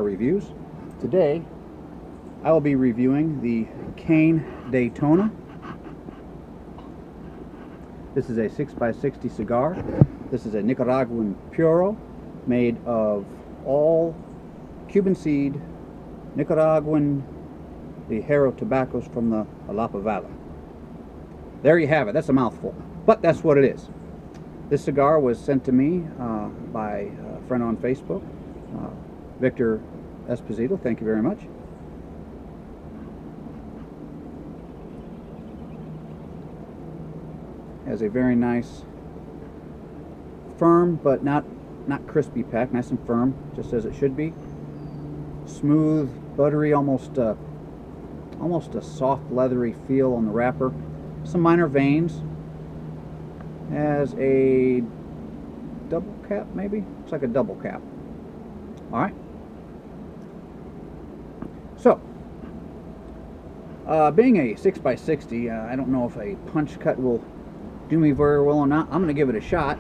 reviews. Today I will be reviewing the Cain Daytona. This is a 6x60 cigar. This is a Nicaraguan Puro made of all Cuban seed Nicaraguan Ligero tobaccos from the Alapa Valley. There you have it. That's a mouthful, but that's what it is. This cigar was sent to me by a friend on Facebook, Victor Esposito. Thank you very much. Has a very nice, firm but not crispy pack. Nice and firm, just as it should be. Smooth, buttery, almost a soft, leathery feel on the wrapper. Some minor veins. Has a double cap, maybe? Looks like a double cap. Alright. So, being a 6x60, I don't know if a punch cut will do me very well or not. I'm going to give it a shot.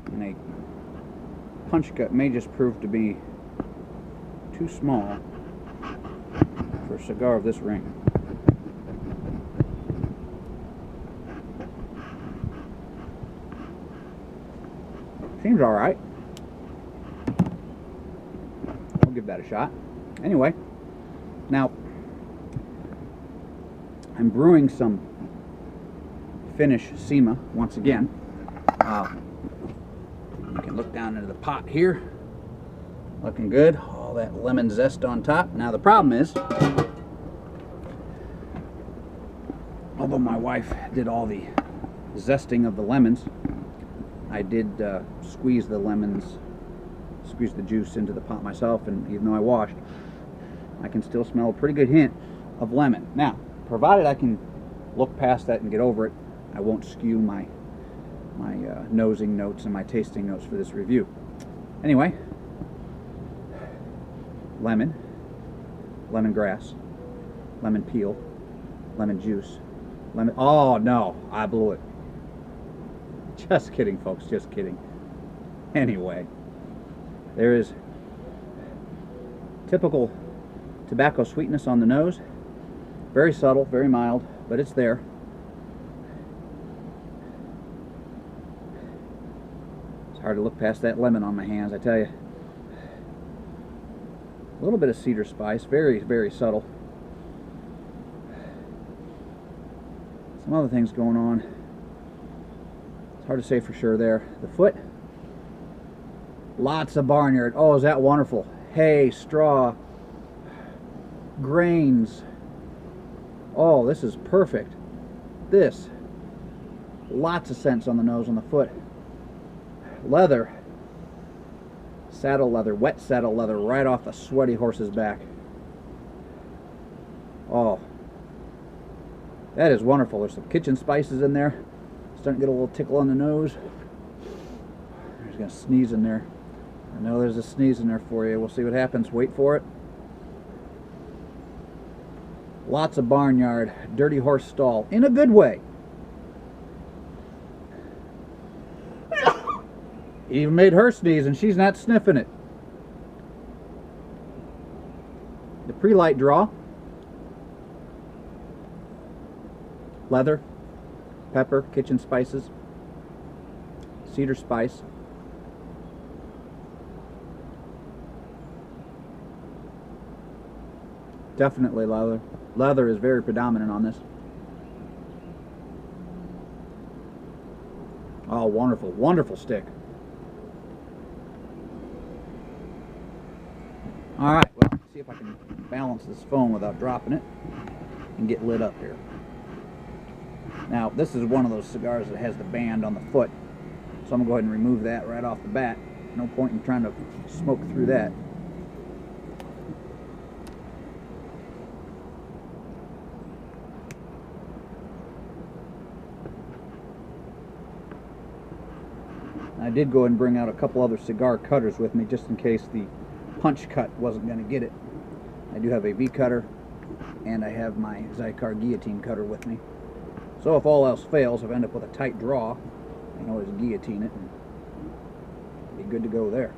And a punch cut may just prove to be too small for a cigar of this ring. Seems alright. I'll give that a shot. Anyway, now I'm brewing some Finnish Sima once again. You can look down into the pot here. Looking good. All that lemon zest on top. Now the problem is, although my wife did all the zesting of the lemons, I did squeeze the juice into the pot myself, and even though I washed, I can still smell a pretty good hint of lemon. Now, provided I can look past that and get over it, I won't skew my nosing notes and my tasting notes for this review. Anyway, lemon, lemongrass, lemon peel, lemon juice, lemon. Oh no, I blew it. Just kidding, folks, just kidding. Anyway, there is typical tobacco sweetness on the nose. Very subtle, very mild, but it's there. It's hard to look past that lemon on my hands, I tell you. A little bit of cedar spice, very, very subtle. Some other things going on. It's hard to say for sure there. The foot, lots of barnyard. Oh, is that wonderful? Hay, straw, grains. Oh, this is perfect. This, lots of scents on the nose, on the foot. Leather, saddle leather, wet saddle leather, right off the sweaty horse's back. Oh, that is wonderful. There's some kitchen spices in there. Starting to get a little tickle on the nose. There's gonna sneeze in there. I know there's a sneeze in there for you. We'll see what happens. Wait for it. Lots of barnyard, dirty horse stall, in a good way. Even made her sneeze, and she's not sniffing it. The pre-light draw. Leather, pepper, kitchen spices, cedar spice. Definitely leather. Leather is very predominant on this. Oh, wonderful, wonderful stick. Alright, well, let's see if I can balance this phone without dropping it and get lit up here. Now, this is one of those cigars that has the band on the foot, so I'm going to go ahead and remove that right off the bat. No point in trying to smoke through that. I did go ahead and bring out a couple other cigar cutters with me just in case the punch cut wasn't going to get it. I do have a V cutter and I have my Cigar guillotine cutter with me. So if all else fails, if I end up with a tight draw, You can always guillotine it and be good to go there.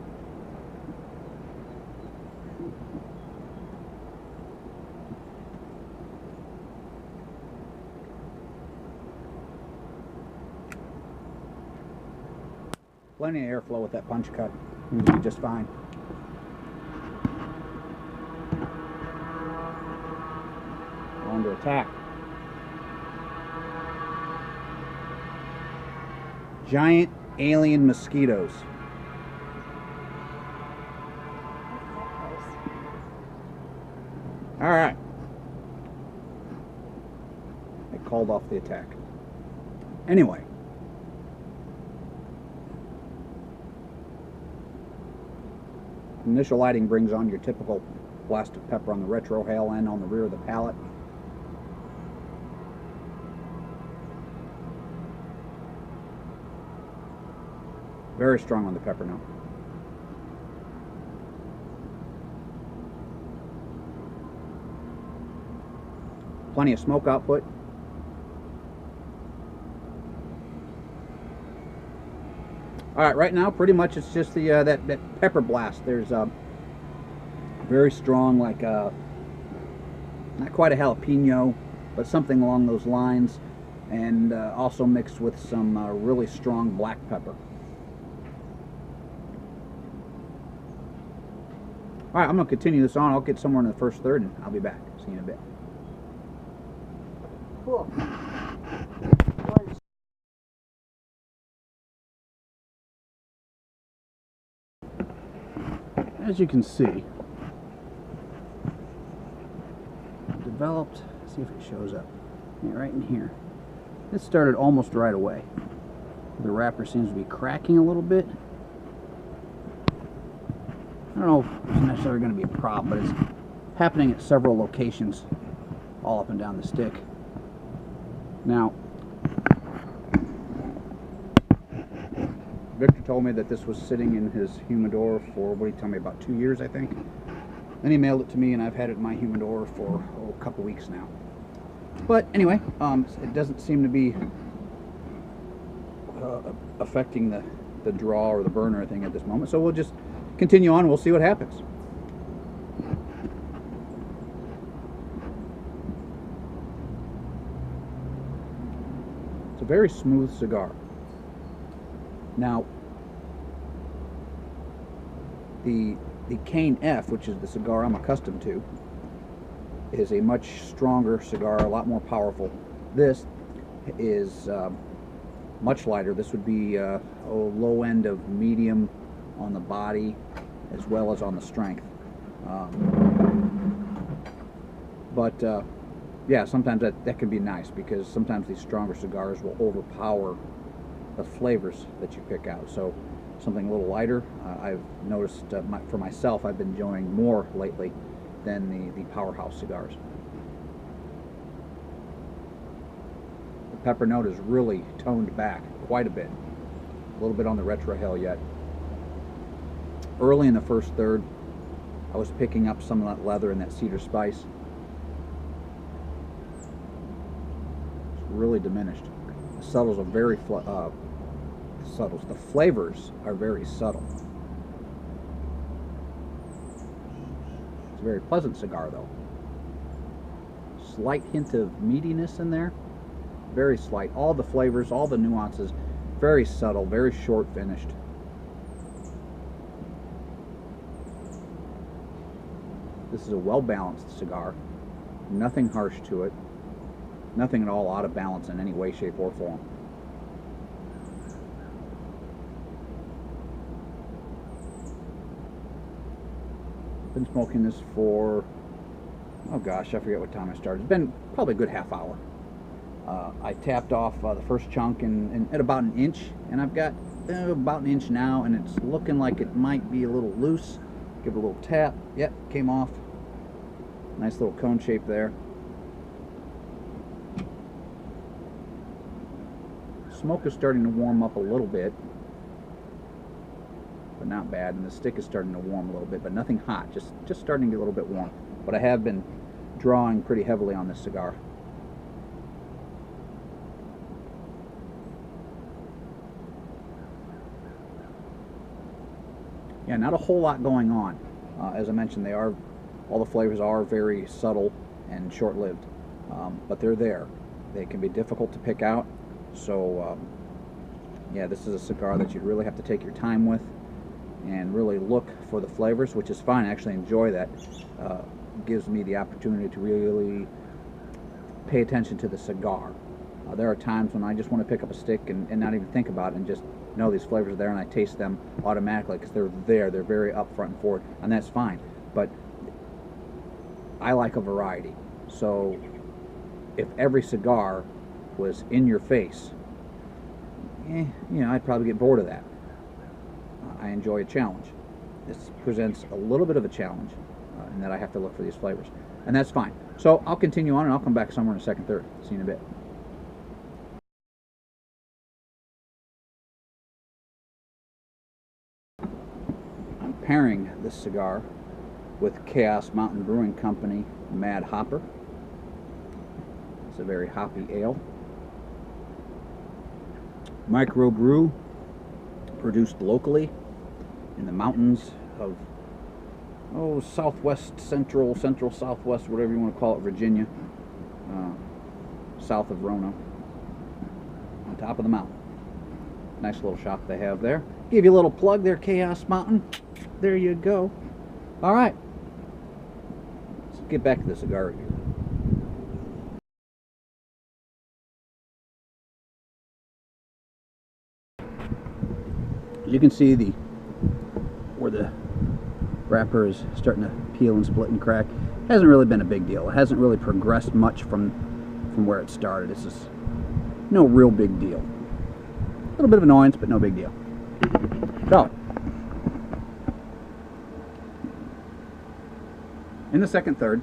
Plenty of airflow with that punch cut. You'll be just fine. On to attack. Giant alien mosquitoes. All right. I called off the attack. Anyway. Initial lighting brings on your typical blast of pepper on the retrohale end on the rear of the pallet. Very strong on the pepper note. Plenty of smoke output. All right, right now, pretty much it's just the that pepper blast. There's a very strong, like not quite a jalapeno, but something along those lines, and also mixed with some really strong black pepper. All right, I'm going to continue this on. I'll get somewhere in the first third, and I'll be back. See you in a bit. Cool. As you can see, developed, see if it shows up. Yeah, right in here. This started almost right away. The wrapper seems to be cracking a little bit. I don't know if it's necessarily going to be a problem, but it's happening at several locations all up and down the stick. Now, Victor told me that this was sitting in his humidor for, what did he tell me, about 2 years, I think. Then he mailed it to me, and I've had it in my humidor for a couple weeks now. But anyway, it doesn't seem to be affecting the draw or the burn or anything at this moment. So we'll just continue on. We'll see what happens. It's a very smooth cigar. Now, the Cain F, which is the cigar I'm accustomed to, is a much stronger cigar, a lot more powerful. This is much lighter. This would be a low end of medium on the body as well as on the strength. Yeah, sometimes that can be nice, because sometimes these stronger cigars will overpower the flavors that you pick out. So something a little lighter, I've noticed for myself, I've been enjoying more lately than the powerhouse cigars. The pepper note is really toned back quite a bit. A little bit on the retrohale yet. Early in the first third, I was picking up some of that leather and that cedar spice. It's really diminished. The subtles are very subtles. The flavors are very subtle. It's a very pleasant cigar, though. Slight hint of meatiness in there. Very slight. All the flavors, all the nuances, very subtle, very short finished. This is a well-balanced cigar. Nothing harsh to it. Nothing at all out of balance in any way, shape, or form. Been smoking this for, oh gosh, I forget what time I started. It's been probably a good half hour. I tapped off the first chunk at about an inch, and I've got about an inch now, and it's looking like it might be a little loose. Give it a little tap. Yep, came off. Nice little cone shape there. Smoke is starting to warm up a little bit, but not bad, and the stick is starting to warm a little bit, but nothing hot, just starting to get a little bit warm. But I have been drawing pretty heavily on this cigar. Yeah, not a whole lot going on. As I mentioned, all the flavors are very subtle and short-lived, but they're there. They can be difficult to pick out, so yeah, this is a cigar that you'd really have to take your time with and really look for the flavors, which is fine. I actually enjoy that. Gives me the opportunity to really pay attention to the cigar. There are times when I just want to pick up a stick and not even think about it and just know these flavors are there, and I taste them automatically because they're there. They're very upfront and forward, and that's fine. But I like a variety. So if every cigar was in your face, you know, I'd probably get bored of that. I enjoy a challenge. This presents a little bit of a challenge in that I have to look for these flavors, and that's fine. So I'll continue on, and I'll come back somewhere in a second, third. See you in a bit. I'm pairing this cigar with Chaos Mountain Brewing Company Mad Hopper. It's a very hoppy ale. Microbrew, produced locally in the mountains of southwest, central southwest, whatever you want to call it, Virginia, south of Roanoke, on top of the mountain. Nice little shop they have there. Give you a little plug there, Chaos Mountain. There you go. All right, let's get back to the cigar review. You can see where the wrapper is starting to peel and split and crack. Hasn't really been a big deal. It hasn't really progressed much from where it started. It's just no real big deal. A little bit of annoyance, but no big deal. So, in the second third,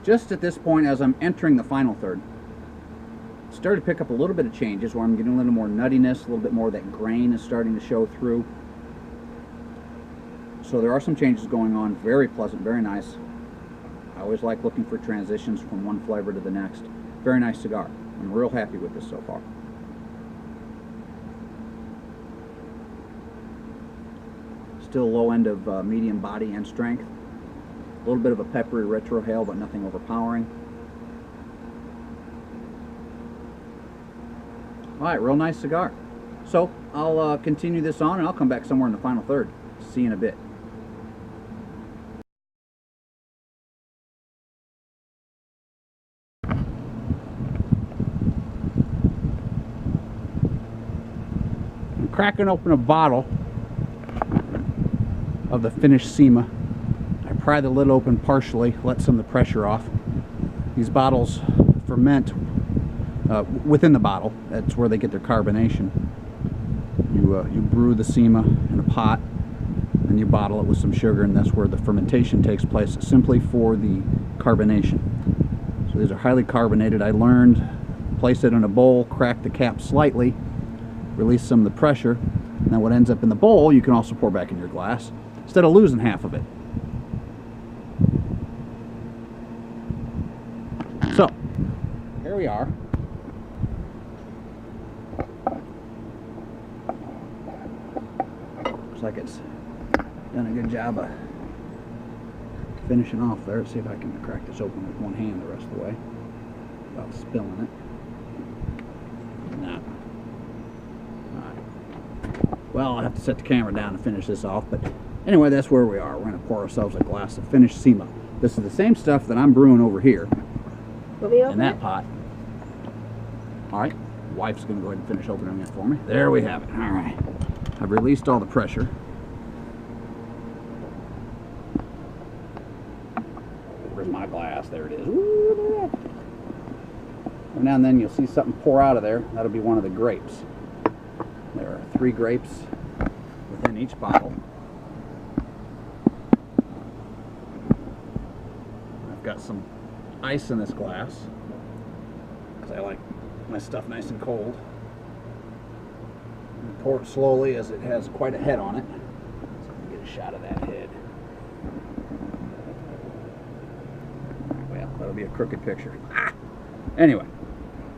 just at this point as I'm entering the final third, started to pick up a little bit of changes where I'm getting a little more nuttiness, a little bit more of that grain is starting to show through. So there are some changes going on. Very pleasant, very nice. I always like looking for transitions from one flavor to the next. Very nice cigar. I'm real happy with this so far. Still low end of medium body and strength. A little bit of a peppery retrohale, but nothing overpowering. All right, real nice cigar. So I'll continue this on, and I'll come back somewhere in the final third. See you in a bit. I'm cracking open a bottle of the finished SEMA. I pry the lid open partially, let some of the pressure off. These bottles ferment within the bottle. That's where they get their carbonation. You brew the SEMA in a pot, and you bottle it with some sugar, and that's where the fermentation takes place, simply for the carbonation. So these are highly carbonated. I learned, place it in a bowl, crack the cap slightly, release some of the pressure, and then what ends up in the bowl you can also pour back in your glass instead of losing half of it. So here we are. Looks like it's done a good job of finishing off there. Let's see if I can crack this open with one hand the rest of the way without spilling it. Nah. Alright. Well, I'll have to set the camera down to finish this off, but anyway, that's where we are. We're going to pour ourselves a glass of finished SEMA. This is the same stuff that I'm brewing over here in that pot. Alright, wife's going to go ahead and finish opening it for me. There we have it. Alright. I've released all the pressure. Where's my glass? There it is. Ooh, every now and then you'll see something pour out of there. That'll be one of the grapes. There are 3 grapes within each bottle. I've got some ice in this glass because I like my stuff nice and cold. Pour it slowly as it has quite a head on it. So I can get a shot of that head. Well, that'll be a crooked picture. Ah! Anyway,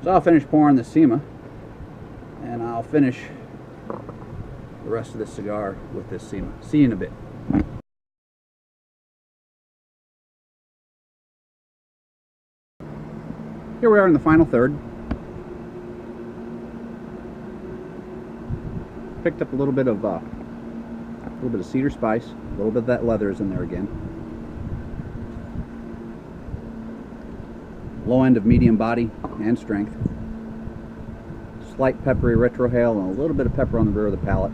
so I'll finish pouring the SEMA, and I'll finish the rest of this cigar with this SEMA. See you in a bit. Here we are in the final third. Picked up a little bit of cedar spice. A little bit of that leather is in there again. Low end of medium body and strength. Slight peppery retrohale and a little bit of pepper on the rear of the palate.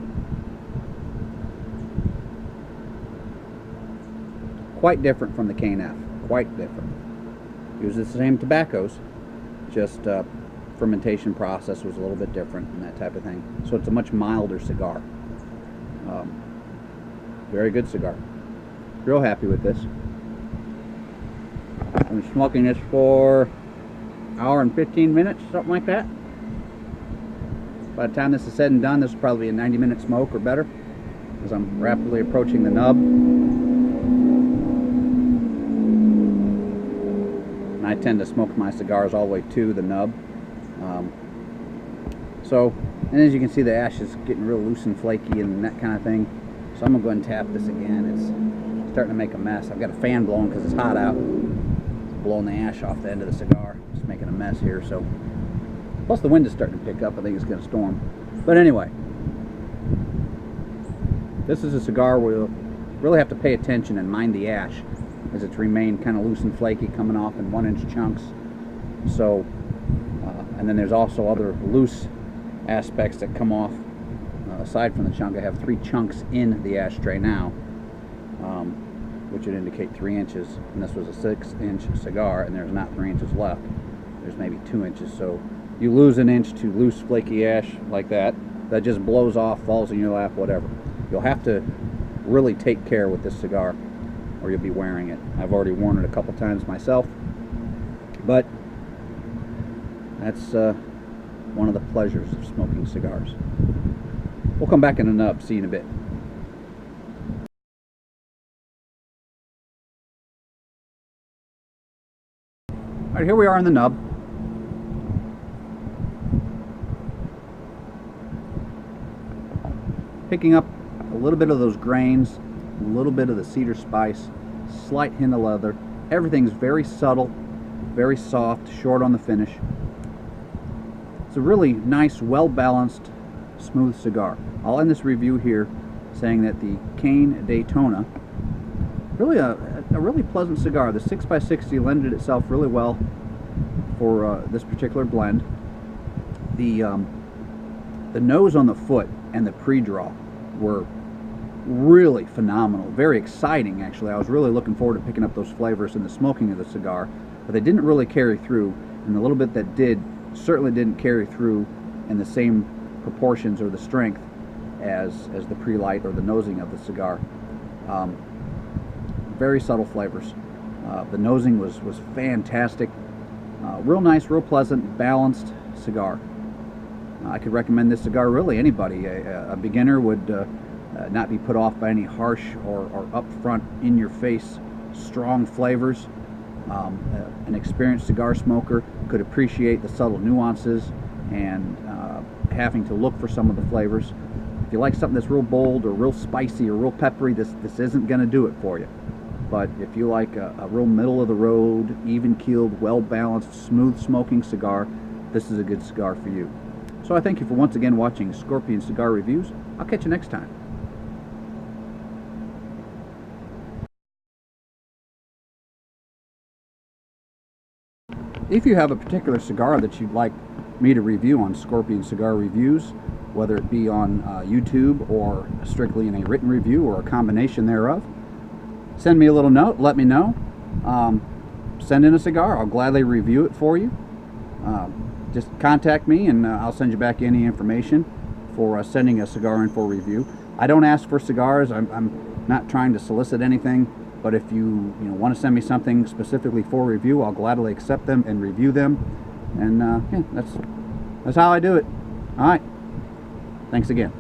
Quite different from the Cain F. Quite different. Uses the same tobaccos, just fermentation process was a little bit different and that type of thing. So it's a much milder cigar. Very good cigar. Real happy with this. I'm smoking this for an hour and 15 minutes, something like that. By the time this is said and done, this will probably be a 90-minute smoke or better, as I'm rapidly approaching the nub. And I tend to smoke my cigars all the way to the nub. And as you can see, the ash is getting real loose and flaky and that kind of thing. So I'm going to go ahead and tap this again. It's starting to make a mess. I've got a fan blowing because it's hot out. It's blowing the ash off the end of the cigar. It's making a mess here. So, plus the wind is starting to pick up. I think it's going to storm. But anyway, this is a cigar where you'll really have to pay attention and mind the ash, as it's remained kind of loose and flaky, coming off in 1-inch chunks. So, and then there's also other loose aspects that come off. Aside from the chunk, I have 3 chunks in the ashtray now, which would indicate 3 inches. And this was a 6-inch cigar, and there's not 3 inches left. There's maybe 2 inches. So you lose an inch to loose, flaky ash like that. That just blows off, falls in your lap, whatever. You'll have to really take care with this cigar, or you'll be wearing it. I've already worn it a couple times myself, but that's one of the pleasures of smoking cigars. We'll come back in a nub. See you in a bit. All right, here we are in the nub. Picking up a little bit of those grains, a little bit of the cedar spice, slight hint of leather. Everything's very subtle, very soft, short on the finish. It's a really nice, well-balanced, smooth cigar. I'll end this review here saying that the Cain Daytona, really a really pleasant cigar. The 6x60 lended itself really well for this particular blend. The nose on the foot and the pre-draw were really phenomenal, very exciting actually. I was really looking forward to picking up those flavors in the smoking of the cigar, but they didn't really carry through, and the little bit that did certainly didn't carry through in the same proportions or the strength as the pre-light or the nosing of the cigar. Very subtle flavors. The nosing was fantastic. Real nice, real pleasant, balanced cigar. I could recommend this cigar really anybody. A beginner would not be put off by any harsh or upfront, in-your-face, strong flavors. An experienced cigar smoker could appreciate the subtle nuances and having to look for some of the flavors. If you like something that's real bold or real spicy or real peppery, this isn't going to do it for you. But if you like a real middle-of-the-road, even-keeled, well-balanced, smooth smoking cigar, this is a good cigar for you. So I thank you for once again watching Scorpion Cigar Reviews. I'll catch you next time. If you have a particular cigar that you'd like me to review on Scorpion Cigar Reviews, whether it be on YouTube or strictly in a written review or a combination thereof, send me a little note, let me know. Send in a cigar, I'll gladly review it for you. Just contact me and I'll send you back any information for sending a cigar in for review. I don't ask for cigars, I'm not trying to solicit anything, but if you want to send me something specifically for review, I'll gladly accept them and review them. And yeah, that's how I do it. All right, thanks again.